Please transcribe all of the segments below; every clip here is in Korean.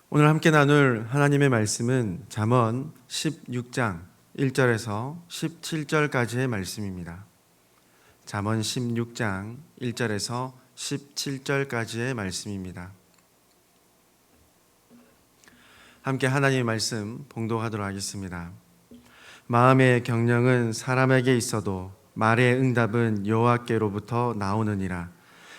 오늘 함께 나눌 하나님의 말씀은 잠언 16장 1절에서 17절까지의 말씀입니다. 잠언 16장 1절에서 17절까지의 말씀입니다. 함께 하나님의 말씀 봉독하도록 하겠습니다. 마음의 경영은 사람에게 있어도 말의 응답은 여호와께로부터 나오느니라.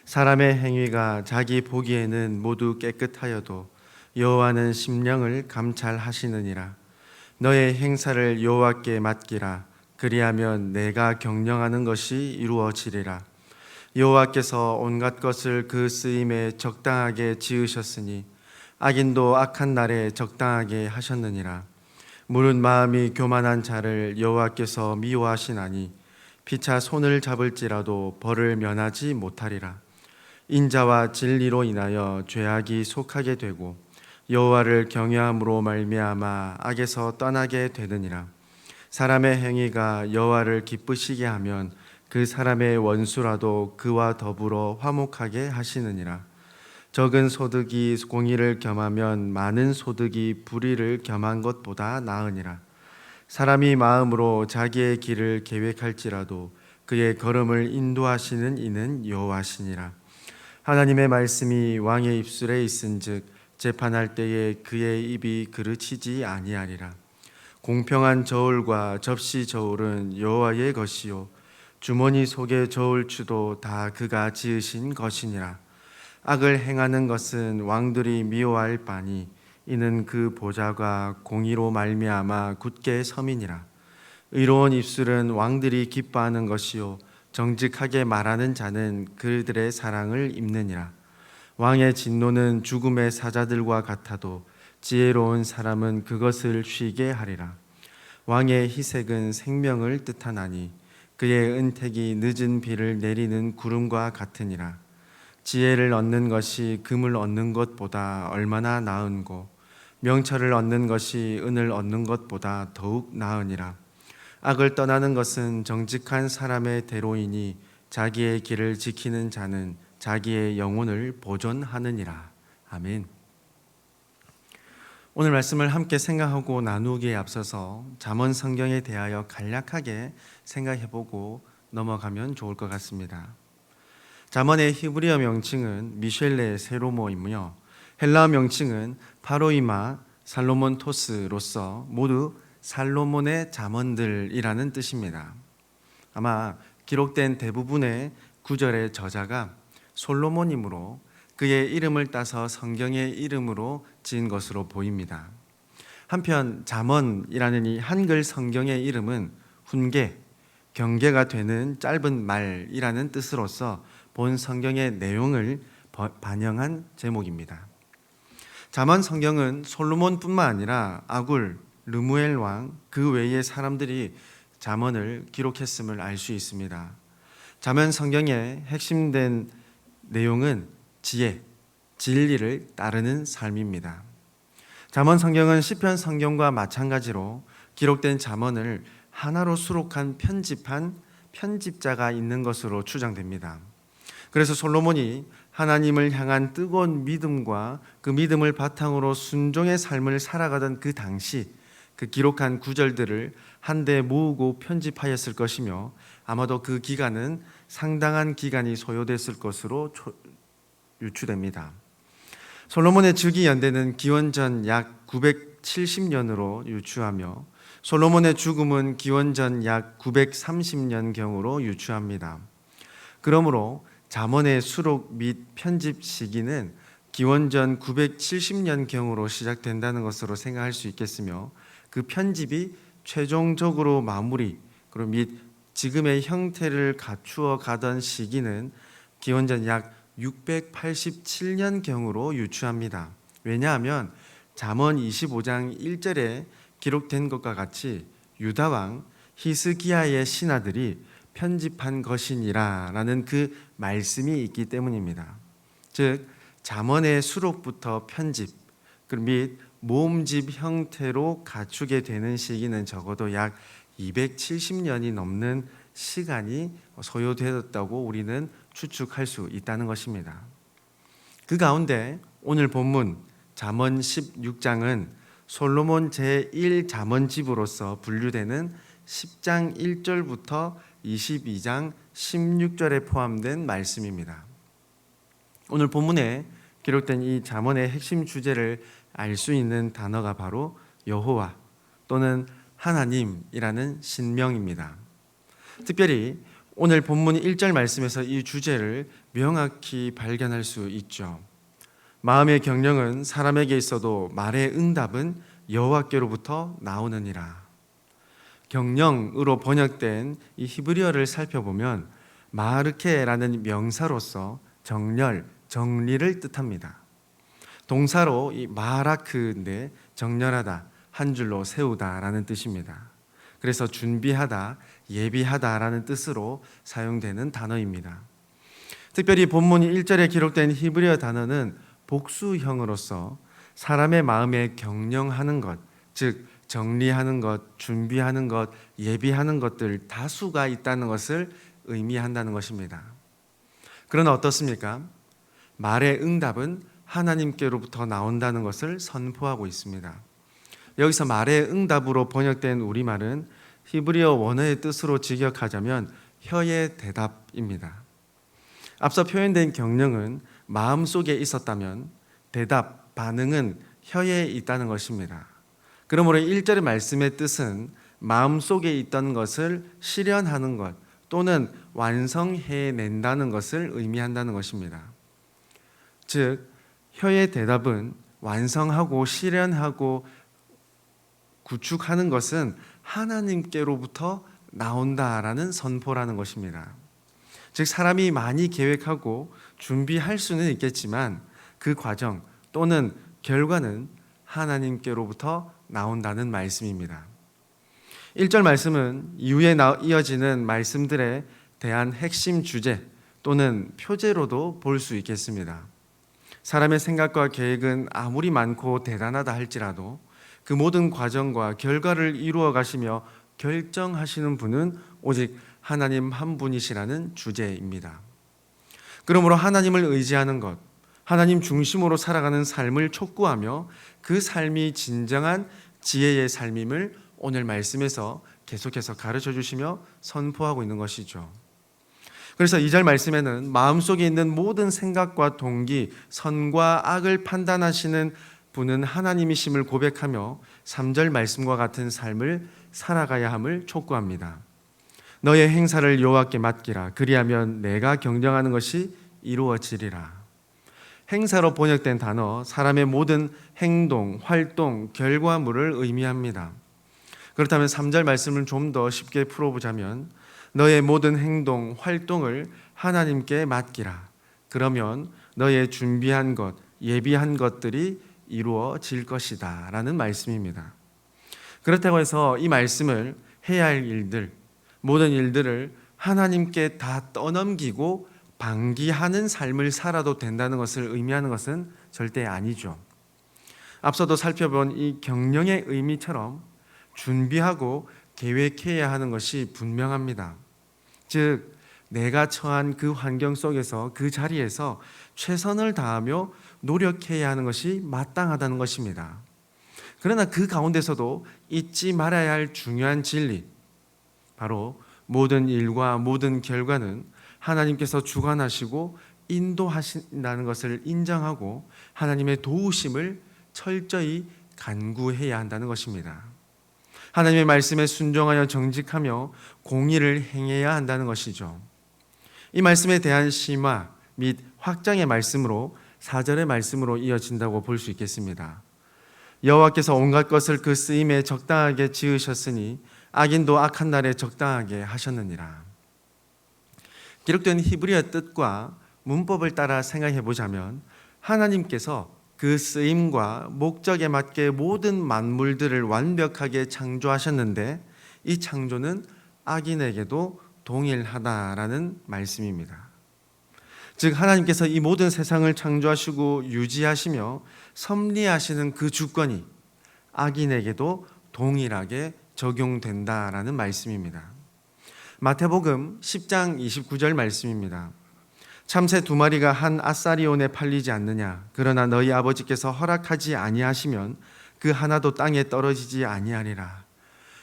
사람의 행위가 자기 보기에는 모두 깨끗하여도 여호와는 심령을 감찰하시느니라. 너의 행사를 여호와께 맡기라. 그리하면 내가 경영하는 것이 이루어지리라. 여호와께서 온갖 것을 그 쓰임에 적당하게 지으셨으니 악인도 악한 날에 적당하게 하셨느니라. 무릇 마음이 교만한 자를 여호와께서 미워하시나니 피차 손을 잡을지라도 벌을 면하지 못하리라. 인자와 진리로 인하여 죄악이 속하게 되고 여호와를 경외함으로 말미암아 악에서 떠나게 되느니라. 사람의 행위가 여호와를 기쁘시게 하면 그 사람의 원수라도 그와 더불어 화목하게 하시느니라. 적은 소득이 공의를 겸하면 많은 소득이 불의를 겸한 것보다 나으니라. 사람이 마음으로 자기의 길을 계획할지라도 그의 걸음을 인도하시는 이는 여호와시니라. 하나님의 말씀이 왕의 입술에 있은즉 재판할 때에 그의 입이 그르치지 아니하리라. 공평한 저울과 접시 저울은 여호와의 것이요 주머니 속의 저울추도 다 그가 지으신 것이니라. 악을 행하는 것은 왕들이 미워할 바니 이는 그 보좌가 공의로 말미암아 굳게 섬이니라. 의로운 입술은 왕들이 기뻐하는 것이요 정직하게 말하는 자는 그들의 사랑을 입느니라. 왕의 진노는 죽음의 사자들과 같아도 지혜로운 사람은 그것을 쉬게 하리라. 왕의 희색은 생명을 뜻하나니 그의 은택이 늦은 비를 내리는 구름과 같으니라. 지혜를 얻는 것이 금을 얻는 것보다 얼마나 나은고 명철을 얻는 것이 은을 얻는 것보다 더욱 나으니라. 악을 떠나는 것은 정직한 사람의 대로이니 자기의 길을 지키는 자는 자기의 영혼을 보존하느니라. 아멘. 오늘 말씀을 함께 생각하고 나누기에 앞서서 잠언 성경에 대하여 간략하게 생각해보고 넘어가면 좋을 것 같습니다. 잠언의 히브리어 명칭은 미셸레 세로모이며 헬라어 명칭은 파로이마 살로몬토스로서 모두 살로몬의 잠언들이라는 뜻입니다. 아마 기록된 대부분의 구절의 저자가 솔로몬이므로 그의 이름을 따서 성경의 이름으로 지은 것으로 보입니다. 한편 잠언이라는 이 한글 성경의 이름은 훈계, 경계가 되는 짧은 말이라는 뜻으로서 본 성경의 내용을 반영한 제목입니다. 잠언 성경은 솔로몬뿐만 아니라 아굴, 르무엘 왕, 그 외의 사람들이 잠언을 기록했음을 알 수 있습니다. 잠언 성경의 핵심된 내용은 지혜, 진리를 따르는 삶입니다. 잠언 성경은 시편 성경과 마찬가지로 기록된 잠언을 하나로 수록한 편집한 편집자가 있는 것으로 추정됩니다. 그래서 솔로몬이 하나님을 향한 뜨거운 믿음과 그 믿음을 바탕으로 순종의 삶을 살아가던 그 당시 그 기록한 구절들을 한데 모으고 편집하였을 것이며 아마도 그 기간은 상당한 기간이 소요됐을 것으로 유추됩니다. 솔로몬의 즉위 연대는 기원전 약 970년으로 유추하며 솔로몬의 죽음은 기원전 약 930년경으로 유추합니다. 그러므로 잠언의 수록 및 편집 시기는 기원전 970년경으로 시작된다는 것으로 생각할 수 있겠으며 그 편집이 최종적으로 마무리 그리고 및 지금의 형태를 갖추어 가던 시기는 기원전 약 687년경으로 유추합니다. 왜냐하면 잠언 25장 1절에 기록된 것과 같이 유다왕 히스기야의 신하들이 편집한 것이니라 라는 그 말씀이 있기 때문입니다. 즉 잠언의 수록부터 편집 및 모음집 형태로 갖추게 되는 시기는 적어도 약 270년이 넘는 시간이 소요되었다고 우리는 추측할 수 있다는 것입니다. 그 가운데 오늘 본문 잠언 16장은 솔로몬 제1잠언집으로서 분류되는 10장 1절부터 22장 16절에 포함된 말씀입니다. 오늘 본문에 기록된 이 잠언의 핵심 주제를 알 수 있는 단어가 바로 여호와 또는 하나님이라는 신명입니다. 특별히 오늘 본문 1절 말씀에서 이 주제를 명확히 발견할 수 있죠. 마음의 경영은 사람에게 있어도 말의 응답은 여호와께로부터 나오느니라. 경영으로 번역된 이 히브리어를 살펴보면 마르케라는 명사로서 정렬, 정리를 뜻합니다. 동사로 이 마라크인데 정렬하다, 한 줄로 세우다라는 뜻입니다. 그래서 준비하다, 예비하다라는 뜻으로 사용되는 단어입니다. 특별히 본문 1절에 기록된 히브리어 단어는 복수형으로서 사람의 마음에 경영하는 것, 즉 정리하는 것, 준비하는 것, 예비하는 것들 다수가 있다는 것을 의미한다는 것입니다. 그러나 어떻습니까? 말의 응답은 하나님께로부터 나온다는 것을 선포하고 있습니다. 여기서 말의 응답으로 번역된 우리말은 히브리어 원어의 뜻으로 직역하자면 혀의 대답입니다. 앞서 표현된 경영은 마음속에 있었다면 대답, 반응은 혀에 있다는 것입니다. 그러므로 1절의 말씀의 뜻은 마음속에 있던 것을 실현하는 것 또는 완성해낸다는 것을 의미한다는 것입니다. 즉, 혀의 대답은 완성하고 실현하고 구축하는 것은 하나님께로부터 나온다라는 선포라는 것입니다. 즉, 사람이 많이 계획하고 준비할 수는 있겠지만 그 과정 또는 결과는 하나님께로부터 나온다는 말씀입니다. 1절 말씀은 이후에 이어지는 말씀들에 대한 핵심 주제 또는 표제로도 볼 수 있겠습니다. 사람의 생각과 계획은 아무리 많고 대단하다 할지라도 그 모든 과정과 결과를 이루어 가시며 결정하시는 분은 오직 하나님 한 분이시라는 주제입니다. 그러므로 하나님을 의지하는 것, 하나님 중심으로 살아가는 삶을 촉구하며 그 삶이 진정한 지혜의 삶임을 오늘 말씀에서 계속해서 가르쳐 주시며 선포하고 있는 것이죠. 그래서 2절 말씀에는 마음속에 있는 모든 생각과 동기, 선과 악을 판단하시는 분은 하나님이심을 고백하며 3절 말씀과 같은 삶을 살아가야 함을 촉구합니다. 너의 행사를 여호와께 맡기라. 그리하면 내가 경영하는 것이 이루어지리라. 행사로 번역된 단어, 사람의 모든 행동, 활동, 결과물을 의미합니다. 그렇다면 3절 말씀을 좀 더 쉽게 풀어보자면 너의 모든 행동, 활동을 하나님께 맡기라. 그러면 너의 준비한 것, 예비한 것들이 이루어질 것이다 라는 말씀입니다. 그렇다고 해서 이 말씀을 해야 할 일들, 모든 일들을 하나님께 다 떠넘기고 방기하는 삶을 살아도 된다는 것을 의미하는 것은 절대 아니죠. 앞서도 살펴본 이 경영의 의미처럼 준비하고 계획해야 하는 것이 분명합니다. 즉, 내가 처한 그 환경 속에서 그 자리에서 최선을 다하며 노력해야 하는 것이 마땅하다는 것입니다. 그러나 그 가운데서도 잊지 말아야 할 중요한 진리, 바로 모든 일과 모든 결과는 하나님께서 주관하시고 인도하신다는 것을 인정하고 하나님의 도우심을 철저히 간구해야 한다는 것입니다. 하나님의 말씀에 순종하여 정직하며 공의를 행해야 한다는 것이죠. 이 말씀에 대한 심화 및 확장의 말씀으로 4절의 말씀으로 이어진다고 볼 수 있겠습니다. 여호와께서 온갖 것을 그 쓰임에 적당하게 지으셨으니 악인도 악한 날에 적당하게 하셨느니라. 기록된 히브리어 뜻과 문법을 따라 생각해 보자면 하나님께서 그 쓰임과 목적에 맞게 모든 만물들을 완벽하게 창조하셨는데 이 창조는 악인에게도 동일하다라는 말씀입니다. 즉, 하나님께서 이 모든 세상을 창조하시고 유지하시며 섭리하시는 그 주권이 악인에게도 동일하게 적용된다라는 말씀입니다. 마태복음 10장 29절 말씀입니다. 참새 2마리가 한 아사리온에 팔리지 않느냐? 그러나 너희 아버지께서 허락하지 아니하시면 그 하나도 땅에 떨어지지 아니하리라.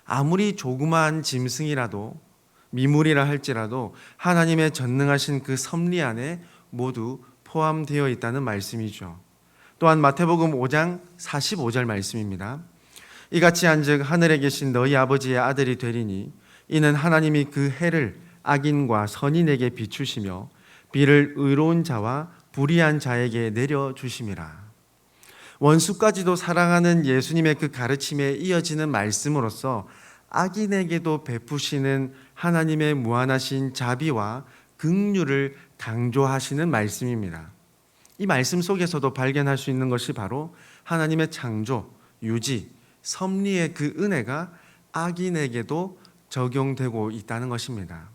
아무리 조그마한 짐승이라도 미물이라 할지라도 하나님의 전능하신 그 섭리 안에 모두 포함되어 있다는 말씀이죠. 또한 마태복음 5장 45절 말씀입니다. 이같이 한즉 하늘에 계신 너희 아버지의 아들이 되리니 이는 하나님이 그 해를 악인과 선인에게 비추시며 비를 의로운 자와 불의한 자에게 내려주심이라. 원수까지도 사랑하는 예수님의 그 가르침에 이어지는 말씀으로써 악인에게도 베푸시는 하나님의 무한하신 자비와 긍휼을 강조하시는 말씀입니다. 이 말씀 속에서도 발견할 수 있는 것이 바로 하나님의 창조, 유지, 섭리의 그 은혜가 악인에게도 적용되고 있다는 것입니다.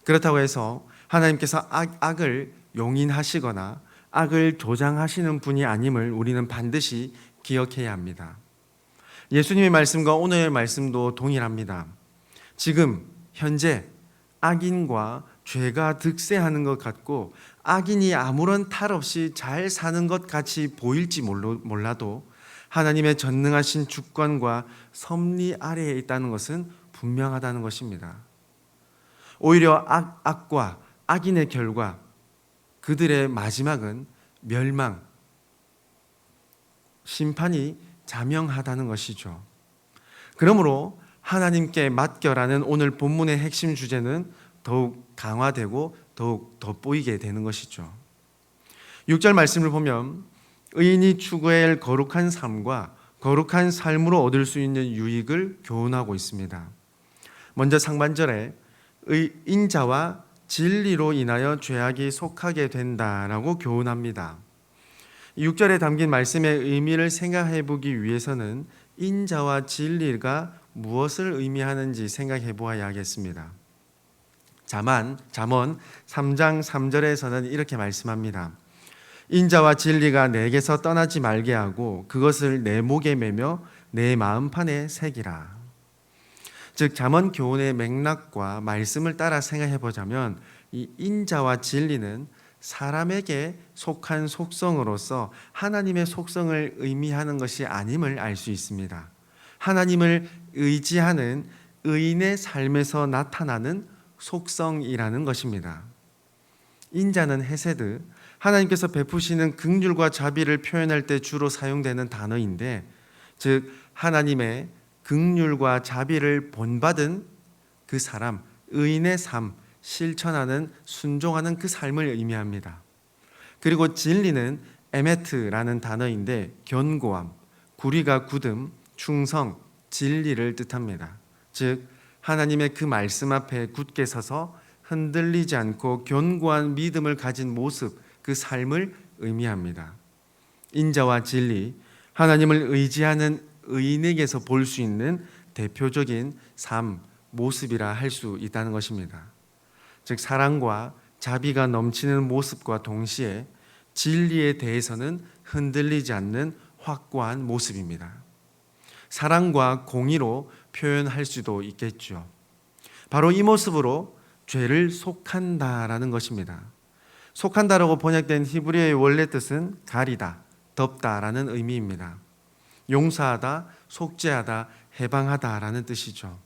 그렇다고 해서 하나님께서 악을 용인하시거나 악을 조장하시는 분이 아님을 우리는 반드시 기억해야 합니다. 예수님의 말씀과 오늘의 말씀도 동일합니다. 지금 현재 악인과 죄가 득세하는 것 같고 악인이 아무런 탈 없이 잘 사는 것 같이 보일지 몰라도 하나님의 전능하신 주권과 섭리 아래에 있다는 것은 분명하다는 것입니다. 오히려 악과 악인의 결과, 그들의 마지막은 멸망, 심판이 자명하다는 것이죠. 그러므로 하나님께 맡겨라는 오늘 본문의 핵심 주제는 더욱 강화되고 더욱 돋보이게 되는 것이죠. 6절 말씀을 보면 의인이 추구해야 할 거룩한 삶과 거룩한 삶으로 얻을 수 있는 유익을 교훈하고 있습니다. 먼저 상반절에 인자와 진리로 인하여 죄악이 속하게 된다라고 교훈합니다. 6절에 담긴 말씀의 의미를 생각해 보기 위해서는 인자와 진리가 무엇을 의미하는지 생각해 보아야 하겠습니다. 잠언 3장 3절에서는 이렇게 말씀합니다. 인자와 진리가 내게서 떠나지 말게 하고 그것을 내 목에 매며 내 마음판에 새기라. 즉 잠언 교훈의 맥락과 말씀을 따라 생각해 보자면 이 인자와 진리는 사람에게 속한 속성으로서 하나님의 속성을 의미하는 것이 아님을 알 수 있습니다. 하나님을 의지하는 의인의 삶에서 나타나는 속성이라는 것입니다. 인자는 헤세드, 하나님께서 베푸시는 긍휼과 자비를 표현할 때 주로 사용되는 단어인데, 즉 하나님의 긍휼과 자비를 본받은 그 사람, 의인의 삶, 실천하는, 순종하는 그 삶을 의미합니다. 그리고 진리는 에메트라는 단어인데 견고함, 구리가 굳음, 충성, 진리를 뜻합니다. 즉 하나님의 그 말씀 앞에 굳게 서서 흔들리지 않고 견고한 믿음을 가진 모습, 그 삶을 의미합니다. 인자와 진리, 하나님을 의지하는 의인에게서 볼 수 있는 대표적인 삶, 모습이라 할 수 있다는 것입니다. 즉 사랑과 자비가 넘치는 모습과 동시에 진리에 대해서는 흔들리지 않는 확고한 모습입니다. 사랑과 공의로 표현할 수도 있겠죠. 바로 이 모습으로 죄를 속한다라는 것입니다. 속한다라고 번역된 히브리어의 원래 뜻은 가리다, 덮다라는 의미입니다. 용서하다, 속죄하다, 해방하다라는 뜻이죠.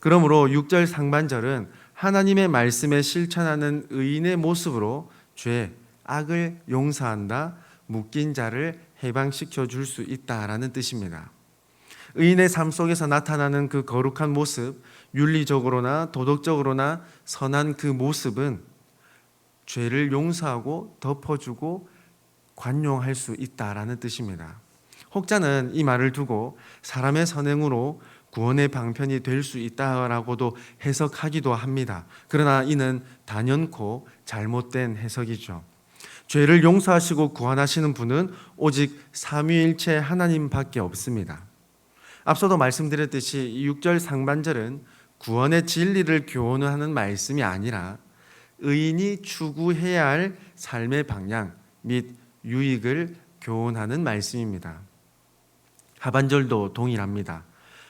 그러므로 6절 상반절은 하나님의 말씀에 실천하는 의인의 모습으로 죄, 악을 용서한다, 묶인 자를 해방시켜 줄 수 있다라는 뜻입니다. 의인의 삶 속에서 나타나는 그 거룩한 모습, 윤리적으로나 도덕적으로나 선한 그 모습은 죄를 용서하고 덮어주고 관용할 수 있다라는 뜻입니다. 혹자는 이 말을 두고 사람의 선행으로 구원의 방편이 될 수 있다라고도 해석하기도 합니다. 그러나 이는 단연코 잘못된 해석이죠. 죄를 용서하시고 구원하시는 분은 오직 삼위일체 하나님밖에 없습니다. 앞서도 말씀드렸듯이 이 6절 상반절은 구원의 진리를 교훈하는 말씀이 아니라 의인이 추구해야 할 삶의 방향 및 유익을 교훈하는 말씀입니다. 하반절도 동일합니다.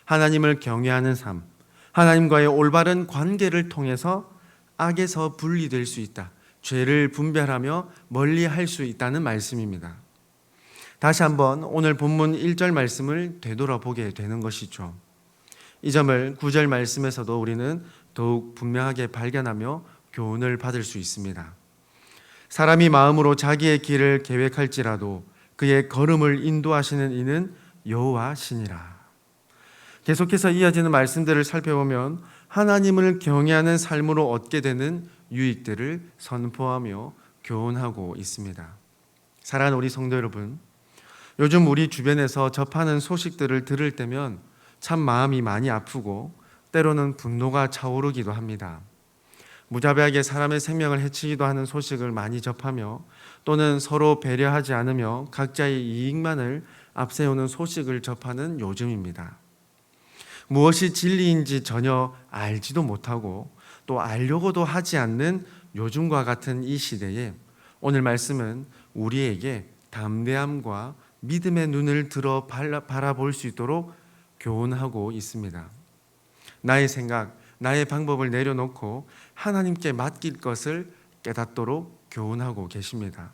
하나님을 경외하는 삶, 하나님과의 올바른 관계를 통해서 악에서 분리될 수 있다, 죄를 분별하며 멀리할 수 있다는 말씀입니다. 다시 한번 오늘 본문 1절 말씀을 되돌아보게 되는 것이죠. 이 점을 9절 말씀에서도 우리는 더욱 분명하게 발견하며 교훈을 받을 수 있습니다. 사람이 마음으로 자기의 길을 계획할지라도 그의 걸음을 인도하시는 이는 여호와시니라. 계속해서 이어지는 말씀들을 살펴보면 하나님을 경외하는 삶으로 얻게 되는 유익들을 선포하며 교훈하고 있습니다. 사랑하는 우리 성도 여러분, 요즘 우리 주변에서 접하는 소식들을 들을 때면 참 마음이 많이 아프고 때로는 분노가 차오르기도 합니다. 무자비하게 사람의 생명을 해치기도 하는 소식을 많이 접하며 또는 서로 배려하지 않으며 각자의 이익만을 앞세우는 소식을 접하는 요즘입니다. 무엇이 진리인지 전혀 알지도 못하고 또 알려고도 하지 않는 요즘과 같은 이 시대에 오늘 말씀은 우리에게 담대함과 믿음의 눈을 들어 바라볼 수 있도록 교훈하고 있습니다. 나의 생각, 나의 방법을 내려놓고 하나님께 맡길 것을 깨닫도록 교훈하고 계십니다.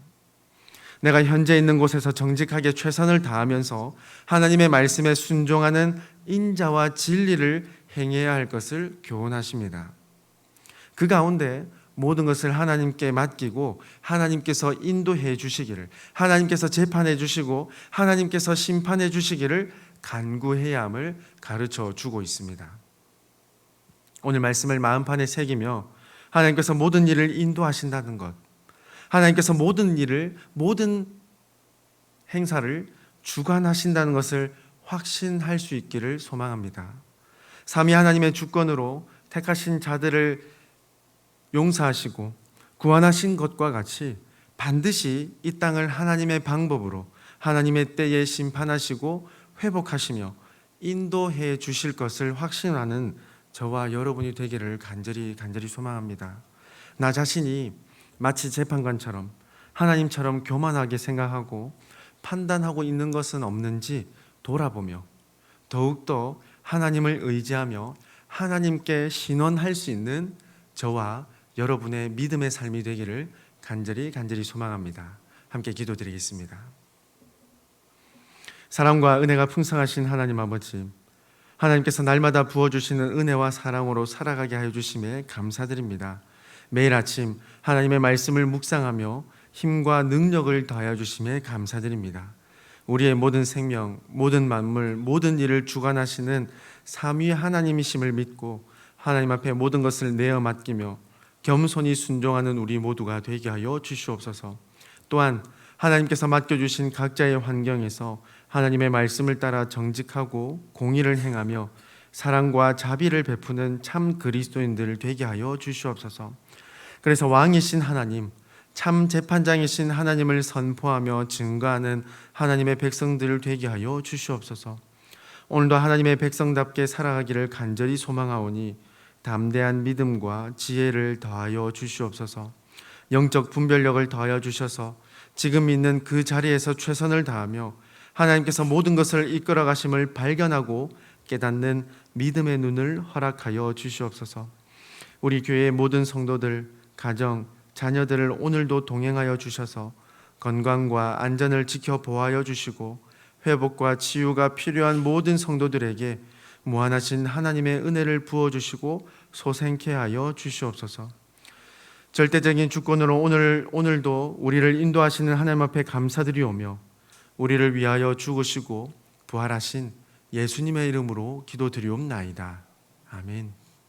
내가 현재 있는 곳에서 정직하게 최선을 다하면서 하나님의 말씀에 순종하는 인자와 진리를 행해야 할 것을 교훈하십니다. 그 가운데 모든 것을 하나님께 맡기고 하나님께서 인도해 주시기를, 하나님께서 재판해 주시고 하나님께서 심판해 주시기를 간구해야 함을 가르쳐 주고 있습니다. 오늘 말씀을 마음판에 새기며 하나님께서 모든 일을 인도하신다는 것, 하나님께서 모든 일을, 모든 행사를 주관하신다는 것을 확신할 수 있기를 소망합니다. 삼위 하나님의 주권으로 택하신 자들을 용서하시고 구원하신 것과 같이 반드시 이 땅을 하나님의 방법으로 하나님의 때에 심판하시고 회복하시며 인도해 주실 것을 확신하는 저와 여러분이 되기를 간절히 소망합니다. 나 자신이 마치 재판관처럼 하나님처럼 교만하게 생각하고 판단하고 있는 것은 없는지 돌아보며 더욱더 하나님을 의지하며 하나님께 신원할 수 있는 저와 여러분의 믿음의 삶이 되기를 간절히 소망합니다. 함께 기도드리겠습니다. 사랑과 은혜가 풍성하신 하나님 아버지, 하나님께서 날마다 부어주시는 은혜와 사랑으로 살아가게 하여 주심에 감사드립니다. 매일 아침 하나님의 말씀을 묵상하며 힘과 능력을 더하여 주심에 감사드립니다. 우리의 모든 생명, 모든 만물, 모든 일을 주관하시는 삼위 하나님이심을 믿고 하나님 앞에 모든 것을 내어 맡기며 겸손히 순종하는 우리 모두가 되게 하여 주시옵소서. 또한 하나님께서 맡겨주신 각자의 환경에서 하나님의 말씀을 따라 정직하고 공의를 행하며 사랑과 자비를 베푸는 참 그리스도인들 되게 하여 주시옵소서. 그래서 왕이신 하나님, 참 재판장이신 하나님을 선포하며 증거하는 하나님의 백성들 되게 하여 주시옵소서. 오늘도 하나님의 백성답게 살아가기를 간절히 소망하오니 담대한 믿음과 지혜를 더하여 주시옵소서. 영적 분별력을 더하여 주셔서 지금 있는 그 자리에서 최선을 다하며 하나님께서 모든 것을 이끌어 가심을 발견하고 깨닫는 믿음의 눈을 허락하여 주시옵소서. 우리 교회의 모든 성도들, 가정, 자녀들을 오늘도 동행하여 주셔서 건강과 안전을 지켜 보호하여 주시고 회복과 치유가 필요한 모든 성도들에게 무한하신 하나님의 은혜를 부어주시고 소생케 하여 주시옵소서. 절대적인 주권으로 오늘도 우리를 인도하시는 하나님 앞에 감사드리오며 우리를 위하여 죽으시고 부활하신 예수님의 이름으로 기도드리옵나이다. 아멘.